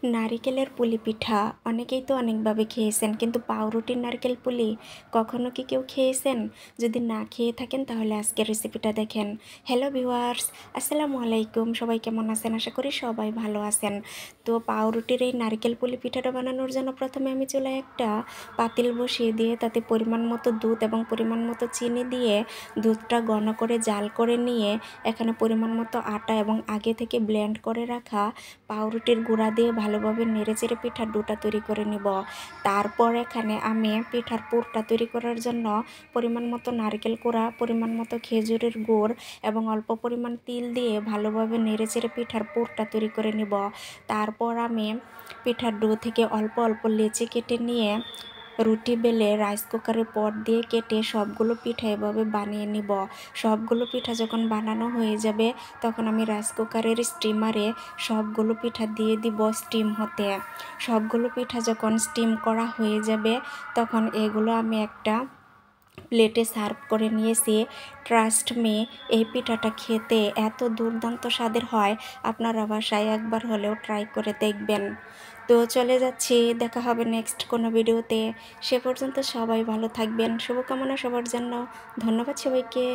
নারিকেলের পুলি পিঠা অনেকেই তো অনেকভাবে খেয়েছেন, কিন্তু পাউরুটির নারকেল পুলি কখনো কি কেউ খেয়েছেন? যদি না খেয়ে থাকেন তাহলে আজকের রেসিপিটা দেখেন। হ্যালো ভিউয়ার্স, আসসালামু আলাইকুম। সবাই কেমন আছেন? আশা করি সবাই ভালো আছেন। তো পাউরুটির এই নারকেল পুলি পিঠাটা বানানোর জন্য প্রথমে আমি চুলায় একটা পাতিল বসিয়ে দিয়ে তাতে পরিমাণ মতো দুধ এবং পরিমাণ মতো চিনি দিয়ে দুধটা ঘন করে জাল করে নিয়ে এখানে পরিমাণ মতো আটা এবং আগে থেকে ব্লেন্ড করে রাখা পাউরুটির গুঁড়া দিয়ে ভালোভাবে নেড়েচেড়ে পিঠার ডোটা তৈরি করে নিব। তারপর এখানে আমি পিঠার পুরটা তৈরি করার জন্য পরিমাণ মতো নারকেল কোড়া, পরিমাণ মতো খেজুরের গুড় এবং অল্প পরিমাণ তিল দিয়ে ভালোভাবে নেড়েচেড়ে পিঠার পুরটা তৈরি করে নিব। তারপর আমি পিঠার ডো থেকে অল্প অল্প লেচি কেটে নিয়ে রুটি বেলে রাইস কুকারে পট দিয়ে কেটে সবগুলো পিঠা এভাবে বানিয়ে নিব। সবগুলো পিঠা যখন বানানো হয়ে যাবে তখন আমি রাইস কুকারের স্টিমারে সবগুলো পিঠা দিয়ে দিব স্টিম হতে। সবগুলো পিঠা যখন স্টিম করা হয়ে যাবে তখন এগুলো আমি একটা প্লেটে সার্ভ করে নিয়েছি। ট্রাস্ট মি, এই পিঠাটা খেতে এত দুর্দান্ত স্বাদের হয়, আপনারা বাসায় একবার হলেও ট্রাই করে দেখবেন। তো চলে যাচ্ছি, দেখা হবে নেক্সট কোনো ভিডিওতে। সে পর্যন্ত সবাই ভালো থাকবেন, শুভকামনা সবার জন্য। ধন্যবাদ সবাইকে।